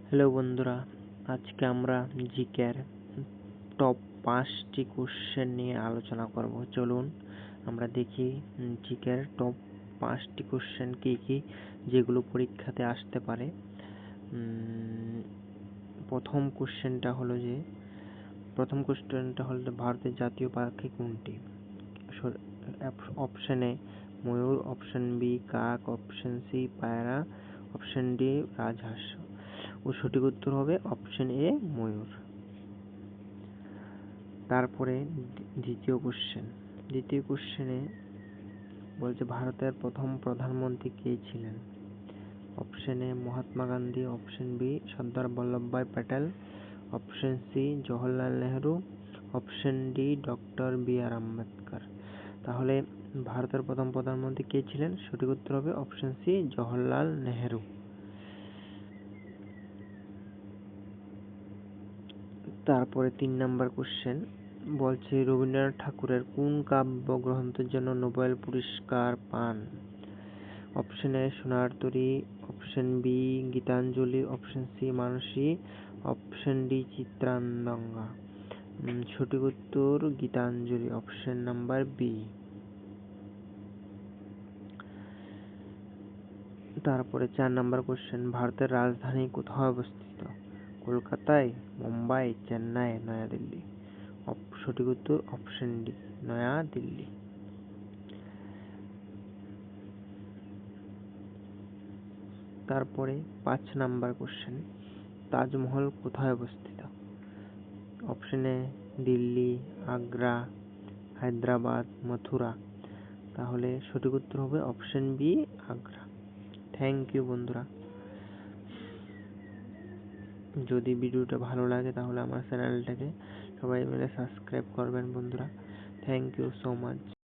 Hello বন্ধুরা, আজকে আমরা জিকের টপ 5টি কোশ্চেন নিয়ে আলোচনা করব। চলুন আমরা দেখি জিকের টপ 5টি কোশ্চেন কি কি, যেগুলো পরীক্ষাতে আসতে পারে। প্রথম কোশ্চেনটা হলো ভারতের জাতীয় পাখি কোনটি? অপশন এ ময়ূর, অপশন বি কাক, অপশন সি পায়রা, অপশন ডি রাজহাঁস। ও সঠিক উত্তর হবে অপশন এ ময়ূর। তারপরে দ্বিতীয় কোশ্চেনে বলছে ভারতের প্রথম প্রধানমন্ত্রী কে ছিলেন? Option A Mahatma Gandhi, option B Sardar Vallabhbhai Patel, option C Jawaharlal Nehru, option D doctor B R Ambedkar. তাহলে ভারতের প্রথম প্রধানমন্ত্রী কে ছিলেন? সঠিক উত্তর হবে অপশন সি জওহরলাল নেহেরু। তারপরে 3 নম্বর কোশ্চেন বলছে রবীন্দ্রনাথ ঠাকুরের কোন কাব্যগ্রন্থের জন্য নোবেল পুরস্কার পান? Option A Sonar Tari, option B Gitanjali, option C Manasi, option D Chitrangada. সঠিক উত্তর গীতাঞ্জলি, অপশন নাম্বার বি। তারপরে 4 নম্বর কোশ্চেন ভারতের রাজধানী কোথায় অবস্থিত? কলকাতায়, মুম্বাই, চেন্নাই, নয়াদিল্লি। সঠিক উত্তর অপশন ডি নয়াদিল্লি। তারপরে 5 নম্বর কোশ্চেন তাজমহল কোথায় অবস্থিত? Option A Delhi, Agra, Hyderabad, Mathura. তাহলে সঠিক উত্তর হবে option B Agra. Thank you বন্ধুরা। যদি ভিডিওটা ভালো লাগে তাহলে আমার চ্যানেলটাকে সবাই মিলে সাবস্ক্রাইব করবেন বন্ধুরা। Thank you so much.